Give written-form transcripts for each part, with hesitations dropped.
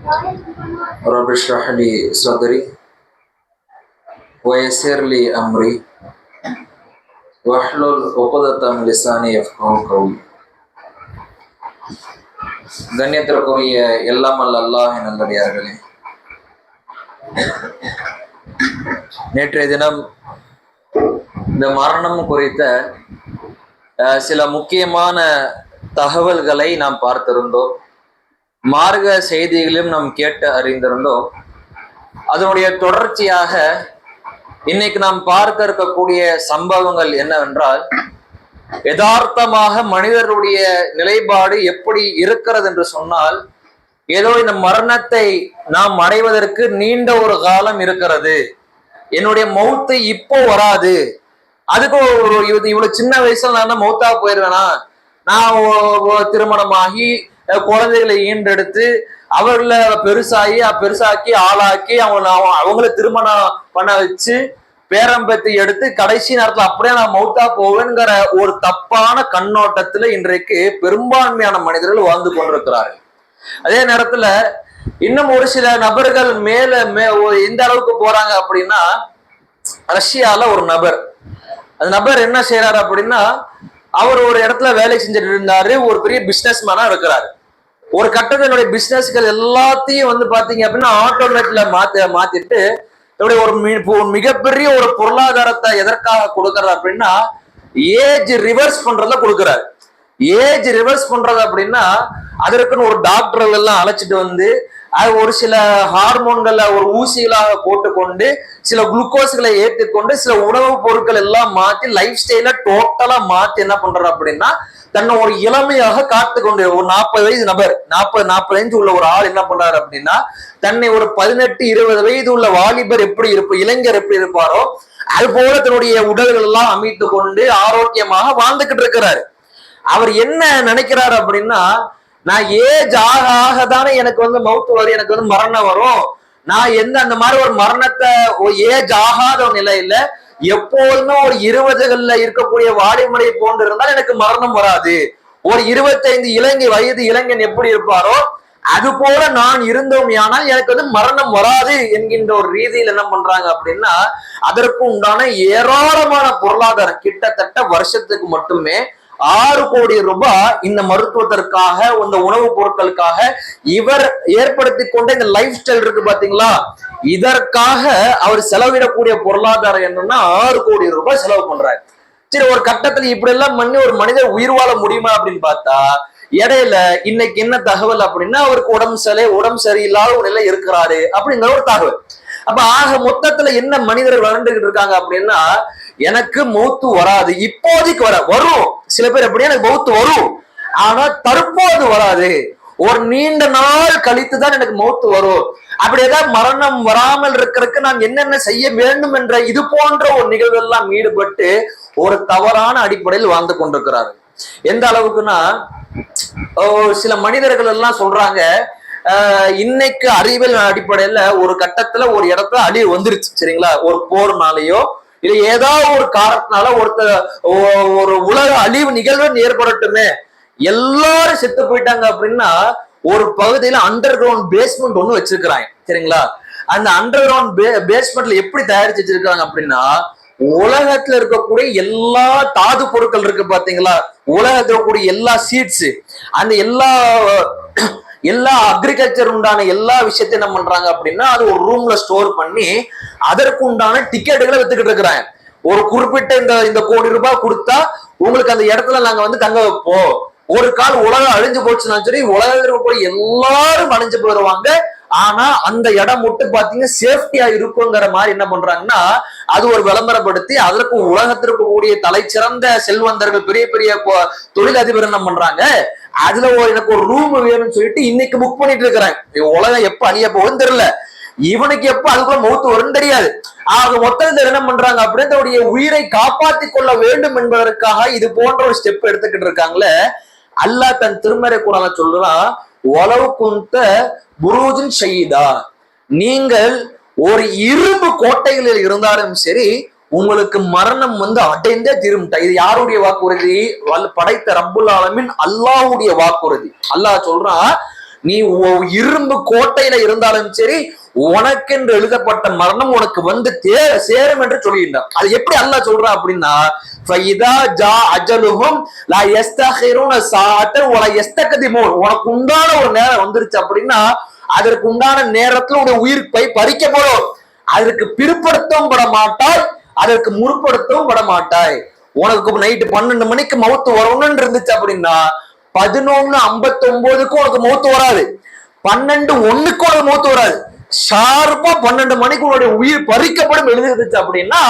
رب اشرح لي صدري ويسر لي أمري واحلل عقدة من لساني يفقهوا قولي. கண்ணியத்திற்குரிய எல்லாம் அல்ல அல்லாஹ் நல்லடியார்களே, நேற்றைய தினம் இந்த மரணம் குறித்த சில முக்கியமான தகவல்களை நாம் பார்த்திருந்தோம். மார்க்க செய்திகளையும் நாம் கேட்டு அறிந்திருந்தோம். அதனுடைய தொடர்ச்சியாக இன்னைக்கு நாம் பார்க்க இருக்கக்கூடிய சம்பவங்கள் என்னவென்றால், யதார்த்தமாக மனிதருடைய நிலைப்பாடு எப்படி இருக்கிறது என்று சொன்னால், ஏதோ இந்த மரணத்தை நாம் அடைவதற்கு நீண்ட ஒரு காலம் இருக்கிறது, என்னுடைய மௌத்து இப்போ வராது, அதுக்கு ஒரு இவ்வளவு சின்ன வயசுல நான் மௌத்தா போயிருவேனா, நான் திருமணமாகி குழந்தைகளை ஈண்டெடுத்து அவர்களை பெருசாக்கி ஆளாக்கி அவங்கள திருமணம் பண்ண வச்சு பேரம்பத்தி எடுத்து கடைசி நேரத்துல அப்படியே நான் மௌத்தா போவேங்கிற ஒரு தப்பான கண்ணோட்டத்துல இன்றைக்கு பெரும்பான்மையான மனிதர்கள் வாழ்ந்து கொண்டிருக்கிறார்கள். அதே நேரத்துல இன்னும் ஒரு சில நபர்கள் எந்த அளவுக்கு போறாங்க அப்படின்னா, ரஷ்யால ஒரு நபர், அந்த நபர் என்ன செய்யறாரு அப்படின்னா, அவர் ஒரு இடத்துல வேலை செஞ்சுட்டு இருந்தாரு, ஒரு பெரிய பிசினஸ் மேனா இருக்கிறாரு. ஒரு கட்டத்தினுடைய பிசினஸ்கள் எல்லாத்தையும் பாத்தீங்க அப்படின்னா ஆட்டோமேட்டிக்ல மாத்திட்டு ஒரு மிகப்பெரிய ஒரு பொருளாதாரத்தை எதற்காக கொடுக்கறது அப்படின்னா, ஏஜ் ரிவர்ஸ் பண்றத கொடுக்கிறாரு. ஏஜ் ரிவர்ஸ் பண்றது அப்படின்னா அதற்குன்னு ஒரு டாக்டர்கள் எல்லாம் அழைச்சிட்டு வந்து அது ஒரு சில ஹார்மோன்களை ஒரு ஊசிகளாக போட்டுக்கொண்டு சில குளுக்கோஸ்களை ஏற்றுக்கொண்டு சில உணவுப் பொருட்கள் எல்லாம் மாத்தி லைஃப் ஸ்டைல டோட்டலா மாத்தி என்ன பண்றாரு அப்படின்னா, தன்னை ஒரு இளமையாக காத்து கொண்டு ஒரு 40 வயது நபர் 45 உள்ள ஒரு ஆள் என்ன பண்றாரு அப்படின்னா, தன்னை ஒரு 18-20 வயது உள்ள வாலிபர் எப்படி இளைஞர் எப்படி இருப்பாரோ அது போல தன்னுடைய உடல்கள் எல்லாம் அமைத்து கொண்டு ஆரோக்கியமாக வாழ்ந்துகிட்டு இருக்கிறாரு. அவர் என்ன நினைக்கிறாரு அப்படின்னா, நான் ஏஜ் ஆக தானே எனக்கு மவுத்து வரும், எனக்கு மரணம் வரும், நான் அந்த மாதிரி ஒரு மரணத்தை ஏஜ் ஆகாத ஒரு நிலையில எப்போதுமே ஒரு 20கள்ல இருக்கக்கூடிய வாலிமலை போன்று இருந்தால் எனக்கு மரணம் வராது. ஒரு 25 வயது இளைஞன் எப்படி இருப்பாரோ அது போல நான் இருந்தோம், ஆனால் எனக்கு மரணம் வராது என்கின்ற ஒரு ரீதியில் என்ன பண்றாங்க அப்படின்னா, அதற்கு உண்டான ஏராளமான பொருளாதாரம் கிட்டத்தட்ட வருஷத்துக்கு மட்டுமே 6 கோடி ரூபாய் இந்த மருத்துவத்திற்காக இந்த உணவுப் பொருட்களுக்காக இவர் ஏற்படுத்தி கொண்ட இந்த லைஃப் ஸ்டைல் இருக்கு பாத்தீங்களா, இதற்காக அவர் செலவிடக்கூடிய பொருளாதாரம் என்னன்னா 6 கோடி ரூபாய் செலவு பண்றாரு. சரி, ஒரு கட்டத்துல இப்படி எல்லாம் பண்ணி ஒரு மனிதர் உயிர் வாழ முடியுமா அப்படின்னு பார்த்தா, இடையில இன்னைக்கு என்ன தகவல் அப்படின்னா, அவருக்கு உடம்பு சரியில்லாத ஒரு நிலை இருக்கிறாரு அப்படிங்கிற ஒரு தகவல். அப்ப ஆக மொத்தத்துல என்ன மனிதர்கள் வளர்ந்துகிட்டு இருக்காங்க அப்படின்னா, எனக்கு மௌத்து வராது, இப்போதைக்கு வரும். சில பேர் எப்படி எனக்கு மௌத்து வரும், ஆனா தற்போது வராது, ஒரு நீண்ட நாள் கழித்துதான் எனக்கு மௌத்து வரும். அப்படி ஏதாவது மரணம் வராமல் இருக்கிறதுக்கு நான் என்னென்ன செய்ய வேண்டும் என்ற இது போன்ற ஒரு நிகழ்வு எல்லாம் ஈடுபட்டு ஒரு தவறான அடிப்படையில் வாழ்ந்து கொண்டிருக்கிறாரு. எந்த அளவுக்குன்னா, சில மனிதர்கள் எல்லாம் சொல்றாங்க, இன்னைக்கு அறிவியல் அடிப்படையில ஒரு கட்டத்துல ஒரு இடத்துல அழிவு வந்துருச்சு, சரிங்களா, ஒரு போர்னாலேயோ இல்ல ஏதாவது ஒரு காரணத்தினால ஒரு உலக அழிவு நிகழ்வு ஏற்படட்டுமே, எல்லாரும் செத்து போயிட்டாங்க அப்படின்னா ஒரு பகுதியில அண்டர் கிரவுண்ட் பேஸ்மெண்ட் ஒண்ணு வச்சிருக்கிறாங்க, சரிங்களா. அந்த அண்டர் கிரவுண்ட் பேஸ்மெண்ட்ல எப்படி தயாரிச்சு வச்சிருக்காங்க அப்படின்னா, உலகத்துல இருக்கக்கூடிய எல்லா தாது பொருட்கள் இருக்கு பாத்தீங்களா, உலகத்துல இருக்கக்கூடிய எல்லா சீட்ஸ், அந்த எல்லா அக்ரிகல்ச்சர் உண்டான எல்லா விஷயத்தையும் என்ன பண்றாங்க அப்படின்னா அது ஒரு ரூம்ல ஸ்டோர் பண்ணி அதற்கு உண்டான டிக்கெட்டுகளை வித்துக்கிட்டு இருக்கிறாங்க. ஒரு குறிப்பிட்ட இந்த கோடி ரூபாய் கொடுத்தா உங்களுக்கு அந்த இடத்துல நாங்க தங்க வைப்போம். ஒரு கால் உலகம் அழிஞ்சு போச்சுன்னா சரி, உலகத்தில் இருக்கக்கூடிய எல்லாரும் அழிஞ்சு போயிடுவாங்க, ஆனா அந்த இடம் மட்டும் பாத்தீங்கன்னா சேஃப்டியா இருக்குங்கிற மாதிரி என்ன பண்றாங்கன்னா அது ஒரு விளம்பரப்படுத்தி அதற்கு உலகத்திற்கு கூடிய தலை சிறந்த செல்வந்தர்கள் பெரிய பெரிய தொழிலதிபர் என்ன பண்றாங்க, அதுல எனக்கு ஒரு ரூம் வேணும்னு சொல்லிட்டு இன்னைக்கு புக் பண்ணிட்டு இருக்கிறாங்க. உலகம் எப்ப அழிய போகுதுன்னு தெரியல, இவனுக்கு எப்ப அதுக்குள்ள மௌத்து வரும்னு தெரியாது. ஆக மொத்தத்தில் என்ன பண்றாங்க அப்படின்னு தன்னுடைய உயிரை காப்பாற்றி கொள்ள வேண்டும் என்பதற்காக இது போன்ற ஒரு ஸ்டெப் எடுத்துக்கிட்டு இருக்காங்களே. அல்லாஹ் தன் திருமறை குர்ஆன்ல சொல்றான், ஒலவு குந்த புரூஜின் ஷயீதா, நீங்கள் ஒரு இரும்பு கோட்டைகளில் இருந்தாலும் சரி உங்களுக்கு மரணம் அடைந்தே திரும்பிட்டா. இது யாருடைய வாக்குறுதி? படைத்த ரப்புல் ஆலமீன் அல்லாஹ்வுடைய வாக்குறுதி. அல்லாஹ் சொல்றான், நீ இரும்பு கோட்டையில இருந்தாலும் சரி, உனக்கென்று எழுதப்பட்ட மரணம் உனக்கு வந்து சேரும் என்று சொல்கின்றான். அது எப்படி அல்லாஹ் சொல்றான் அப்படின்னா, உனக்கு உண்டான ஒரு நேரம் வந்துருச்சு அப்படின்னா அதற்கு உண்டான நேரத்துல உடைய உயிர் பறிக்கப்படும். அதற்கு பிற்படுத்தவும் பட மாட்டாய், அதற்கு முற்படுத்தவும் பட மாட்டாய். உனக்கு நைட்டு 12 மணிக்கு மவுத்து வரணும்னு இருந்துச்சு அப்படின்னா 11:59 உனக்கு மவுத்து வராது, 12:01 உனக்கு மவுத்து வராது. ஷார்ப்பா 12 மணிக்கு உன்னுடைய உயிர் பறிக்கப்படும் எழுதிருந்துச்சு அப்படின்னா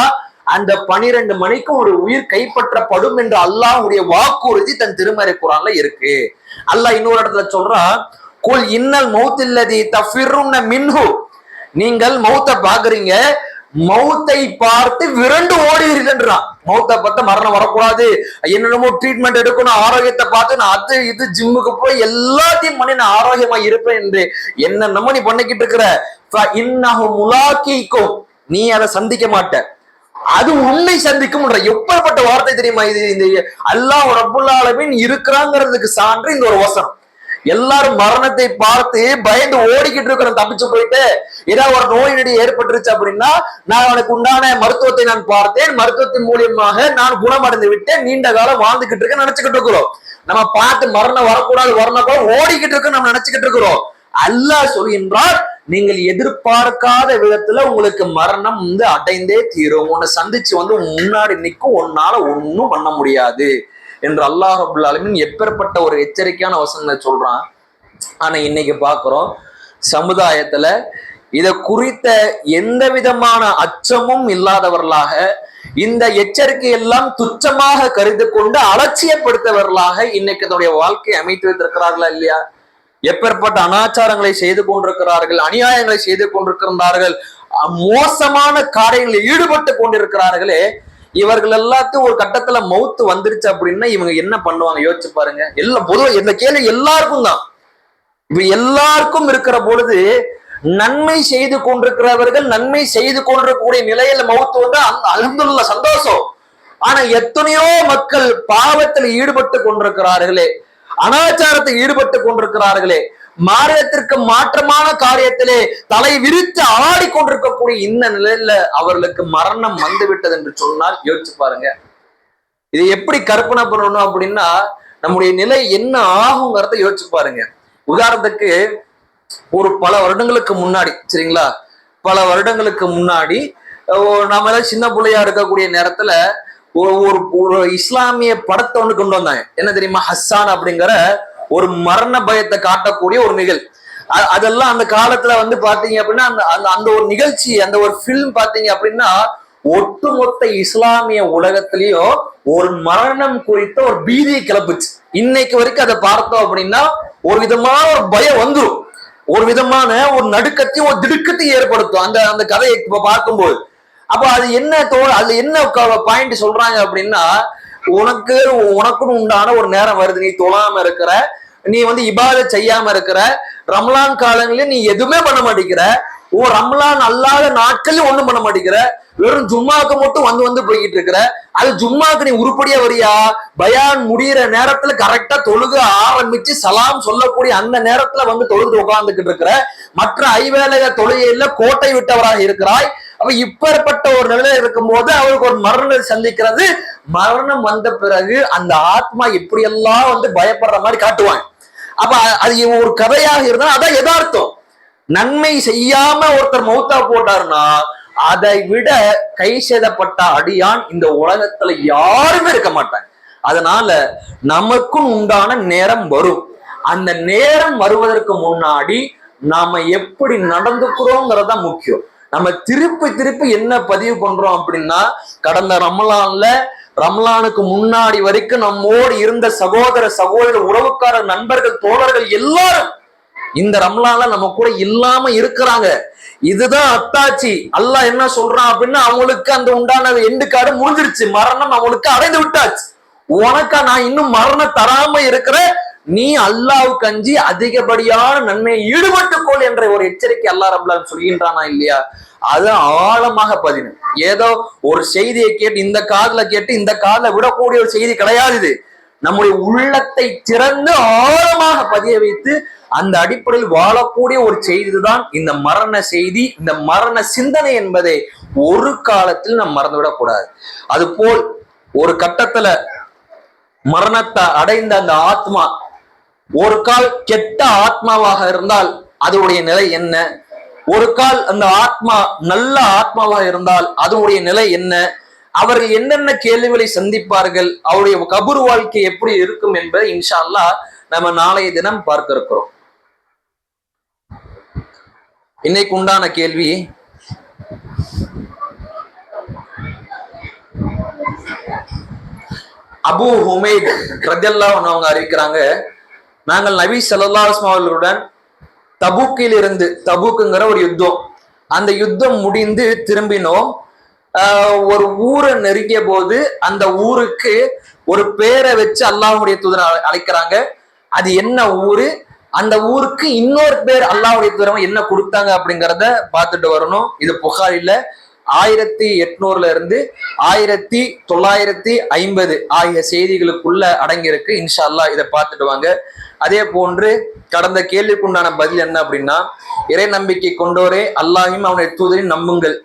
அந்த 12 மணிக்கு ஒரு உயிர் கைப்பற்றப்படும் என்று அல்லாஹ்வுடைய வாக்குறுதி தன் திருமறை குர்ஆன்ல இருக்கு. அல்லாஹ் இன்னொரு இடத்துல சொல்றான், குல் இன்னல் மௌத்தில்லதி தஃபிருன மின்ஹு, நீங்கள் மௌத்தை பாக்குறீங்க, மௌத்தை பார்த்து விரண்டு ஓடுகிறீர்கள்ன்றான். மௌத்தை பார்த்து மரணம் வரக்கூடாது, என்னென்னமோ ட்ரீட்மெண்ட் எடுக்கணும், ஆரோக்கியத்தை பார்த்து நான் அது இது ஜிம்முக்கு போய் எல்லாத்தையும் பண்ணி நான் ஆரோக்கியமா இருப்பேன் என்று என்னென்னமோ நீ பண்ணிக்கிட்டு இருக்கிற, நீ அதை சந்திக்க மாட்ட, அது உன்னை சந்திக்கும். எப்பேற்பட்ட வார்த்தை தெரியுமா இது? இந்த அல்லாஹ் ரப்புல் ஆலமீன் இருக்கிறாங்கிறதுக்கு சான்று இந்த ஒரு வசனம். எல்லாரும் மரணத்தை பார்த்து பயந்து ஓடிக்கிட்டு இருக்கிற, தப்பிச்சு போயிட்டு ஏதாவது ஒரு நோய் நொடி ஏற்பட்டுருச்சு அப்படின்னா நான் அவனுக்கு உண்டான மருத்துவத்தை நான் பார்த்தேன், மருத்துவத்தின் மூலியமாக நான் குணமடைந்து விட்டேன், நீண்ட காலம் வாழ்ந்துகிட்டு இருக்கேன் நினைச்சுக்கிட்டு இருக்கிறோம். நம்ம பார்த்து மரணம் வரக்கூடாது வரக்கூடாது ஓடிக்கிட்டு இருக்க நம்ம நினைச்சுக்கிட்டு இருக்கிறோம். அல்லாஹ் சொல்கின்றார், நீங்கள் எதிர்பார்க்காத விதத்துல உங்களுக்கு மரணம் வந்து அடைந்தே தீரும், உன்னை சந்திச்சு வந்து முன்னாடி நிற்கும், உன்னால ஒன்னும் பண்ண முடியாது என்று அல்லாஹ் ரப்புல் ஆலமீன் எப்பேற்பட்ட ஒரு எச்சரிக்கையான வசனங்களை சொல்றான். ஆனா இன்னைக்கு பாக்குறோம் சமுதாயத்துல இத குறித்த எந்த விதமான அச்சமும் இல்லாதவர்களாக, இந்த எச்சரிக்கை எல்லாம் துச்சமாக கருதி கொண்டு அலட்சியப்படுத்தவர்களாக இன்னைக்கு அதனுடைய வாழ்க்கையை அமைத்து வைத்திருக்கிறார்களா இல்லையா? எப்பேற்பட்ட அனாச்சாரங்களை செய்து கொண்டிருக்கிறார்கள், அநியாயங்களை செய்து கொண்டிருக்கிறார்கள், மோசமான காரியங்களில் ஈடுபட்டு கொண்டிருக்கிறார்களே. இவர்கள் எல்லாத்தையும் ஒரு கட்டத்துல மௌத்து வந்துருச்சு அப்படின்னா இவங்க என்ன பண்ணுவாங்க யோசிச்சு பாருங்க. எல்லாம் பொதுவாக இந்த கேள்வி எல்லாருக்கும் தான். இப்ப எல்லாருக்கும் இருக்கிற பொழுது நன்மை செய்து கொண்டிருக்கிறவர்கள் நன்மை செய்து கொண்டிருக்கக்கூடிய நிலையில மௌத்து வந்து அல்ஹம்துலில்லாஹ் சந்தோஷம். ஆனா எத்தனையோ மக்கள் பாவத்தில் ஈடுபட்டு கொண்டிருக்கிறார்களே, அனாச்சாரத்தில் ஈடுபட்டு கொண்டிருக்கிறார்களே, மாரியத்திற்கு மாற்றமான காரியத்திலே தலை விரித்து ஆடிக்கொண்டிருக்கக்கூடிய இந்த நிலையில அவர்களுக்கு மரணம் வந்து விட்டது என்று சொன்னால் யோசிச்சு பாருங்க. இதை எப்படி கற்பனை பண்ணணும் அப்படின்னா நம்முடைய நிலை என்ன ஆகுங்கிறத யோசிச்சு பாருங்க. உதாரணத்துக்கு ஒரு பல வருடங்களுக்கு முன்னாடி, சரிங்களா, பல வருடங்களுக்கு முன்னாடி நம்ம எல்லாம் சின்ன பிள்ளையா இருக்கக்கூடிய நேரத்துல ஒரு இஸ்லாமிய படத்தை ஒண்ணு கொண்டு வந்தாங்க. என்ன தெரியுமா? ஹஸ்ஸான் அப்படிங்கிற ஒரு மரண பயத்தை காட்டக்கூடிய ஒரு நிகழ்வு. அதெல்லாம் அந்த காலத்துல வந்து பாத்தீங்க அப்படின்னா அந்த ஒரு நிகழ்ச்சி, அந்த ஒரு பிலிம் பாத்தீங்க அப்படின்னா ஒட்டுமொத்த இஸ்லாமிய உலகத்திலயும் ஒரு மரணம் குறித்த ஒரு பீதியை கிளப்புச்சு. இன்னைக்கு வரைக்கும் அதை பார்த்தோம் அப்படின்னா ஒரு விதமான ஒரு பயம் வந்துடும், ஒரு விதமான ஒரு நடுக்கத்தையும் ஒரு திடுக்கத்தையும் ஏற்படுத்தும் அந்த அந்த கதையை இப்ப பார்க்கும்போது. அப்ப அது என்ன அது என்ன பாயிண்ட் சொல்றாங்க அப்படின்னா, உனக்குன்னு உண்டான ஒரு நேரம் வருது, நீ தொழாம இருக்கிற, நீ வந்து இபாதத் செய்யாம இருக்கிற, ரம்லான் காலங்களில் நீ எதுவுமே பண்ண மாட்டேங்கிற, ரம்லான் அல்லாத நாட்கள்லயும் ஒண்ணும் பண்ண மாட்டேங்கிற, வெறும் ஜும்மாக்கு மட்டும் வந்து போய்கிட்டு இருக்கிற. அது ஜும்மாக்கு நீ உருப்படியா வரியா? பயான் முடிகிற நேரத்துல கரெக்டா தொழுக ஆரம்பிச்சு சலாம் சொல்லக்கூடிய அந்த நேரத்துல வந்து தொழுது உட்கார்ந்துகிட்டு இருக்கிற, மற்ற ஐவேளைய தொழுகையில கோட்டை விட்டவராக இருக்கிறாய். அப்ப இப்பேற்பட்ட ஒரு நிலையில இருக்கும் போது அவருக்கு ஒரு மரணம் சந்திக்கிறது, மரணம் வந்த பிறகு அந்த ஆத்மா எப்படியெல்லாம் வந்து பயப்படுற மாதிரி காட்டுவாங்க. அப்ப அது ஒரு கதையாக இருந்தா அதான் யதார்த்தம். நன்மை செய்யாம ஒருத்தர் மௌத்தா போட்டாருன்னா அதை விட கை சேதப்பட்ட அடியான் இந்த உலகத்துல யாருமே இருக்க மாட்டாங்க. அதனால நமக்கும் உண்டான நேரம் வரும். அந்த நேரம் வருவதற்கு முன்னாடி நாம எப்படி நடந்துக்கிறோங்கிறதா முக்கியம். நம்ம திருப்பி என்ன பதிவு பண்றோம் அப்படின்னா, கடந்த ரமலானுக்கு முன்னாடி வரைக்கும் நம்மோடு இருந்த சகோதர உறவுக்கார நண்பர்கள் தோழர்கள் எல்லாரும் இந்த ரமலான்ல நம்ம கூட இல்லாம இருக்கிறாங்க. இதுதான் அத்தாச்சி. அல்லாஹ் என்ன சொல்றான் அப்படின்னா, அவங்களுக்கு அந்த உண்டான எண்டு காடு முடிஞ்சிருச்சு, மரணம் அவங்களுக்கு அடைந்து விட்டாச்சு. உனக்கா நான் இன்னும் மரணம் தராம இருக்கிற, நீ அல்லாஹ்வுக்கு அஞ்சி அதிகப்படியான நன்மையை ஈடுபட்டுக்கொள் என்ற ஒரு எச்சரிக்கை அல்லாஹ் ரப்பல் சொல்கின்றானா இல்லையா? அது ஆழமாக பதினு. ஏதோ ஒரு செய்தியை கேட்டு இந்த காதுல கேட்டு இந்த காதுல விடக்கூடிய ஒரு செய்தி கிடையாது இது. நம்முடைய உள்ளத்தை திறந்து ஆழமாக பதிய வைத்து அந்த அடிப்படையில் வாழக்கூடிய ஒரு செய்தி தான் இந்த மரண செய்தி, இந்த மரண சிந்தனை என்பதை ஒரு காலத்தில் நாம் மறந்துவிடக் கூடாது. அது போல் ஒரு கட்டத்துல மரணத்தை அடைந்த அந்த ஆத்மா ஒரு கால் கெட்ட ஆத்மாவாக இருந்தால் அதனுடைய நிலை என்ன, ஒரு கால் அந்த ஆத்மா நல்ல ஆத்மாவாக இருந்தால் அதனுடைய நிலை என்ன, அவர்கள் என்னென்ன கேள்விகளை சந்திப்பார்கள், அவருடைய கபூர் வாழ்க்கை எப்படி இருக்கும் என்பதை இன்ஷா அல்லாஹ் நம்ம நாளைய தினம் பார்க்க இருக்கிறோம். இன்னைக்கு உண்டான கேள்வி, அபூ ஹுமைத் ரலியல்லாஹு அன்ஹு அவங்க அறிவிக்கிறாங்க, நாங்கள் நபி ஸல்லல்லாஹு அலைஹி வஸல்லம் அவர்களுடன் தபூக்கில் இருந்து, தபூக்குங்கிற ஒரு யுத்தம், அந்த யுத்தம் முடிந்து திரும்பினோம். ஒரு ஊரை நெருங்கிய போது அந்த ஊருக்கு ஒரு பேரை வச்சு அல்லாஹ்வுடைய தூதர் அழைக்கிறாங்க. அது என்ன ஊரு, அந்த ஊருக்கு இன்னொரு பேர் அல்லாஹ்வுடைய தூதர் என்ன கொடுத்தாங்க அப்படிங்கிறத பார்த்துட்டு வரணும். இது புகாரில 1800 இருந்து 1950 ஆகிய செய்திகளுக்குள்ள அடங்கியிருக்கு. இன்ஷா அல்லாஹ் இதை பார்த்துட்டு வாங்க. அதே போன்று கடந்த கேள்விக்குண்டான பதில் என்ன அப்படின்னா, இறை நம்பிக்கை கொண்டோரே அல்லாஹையும் அவனுடைய தூதரையும் நம்புங்கள்.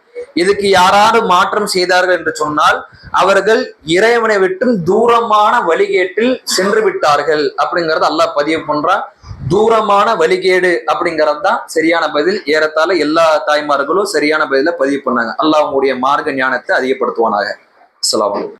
இதுக்கு யாராவது மாற்றம் செய்தார்கள் என்று சொன்னால் அவர்கள் இறைவனை விட்டும் தூரமான வழிகேட்டில் சென்று விட்டார்கள் அப்படிங்கறத அல்லாஹ் பதிவு பண்றான். தூரமான வழிகேடு அப்படிங்கிறது தான் சரியான பதில். ஏறத்தாழ எல்லா தாய்மார்களும் சரியான பதில பதிவு பண்ணாங்க. அல்லாஹ் உங்களுடைய மார்க்க ஞானத்தை அதிகப்படுத்துவானாக. அஸ்ஸலாமு அலைக்கும்.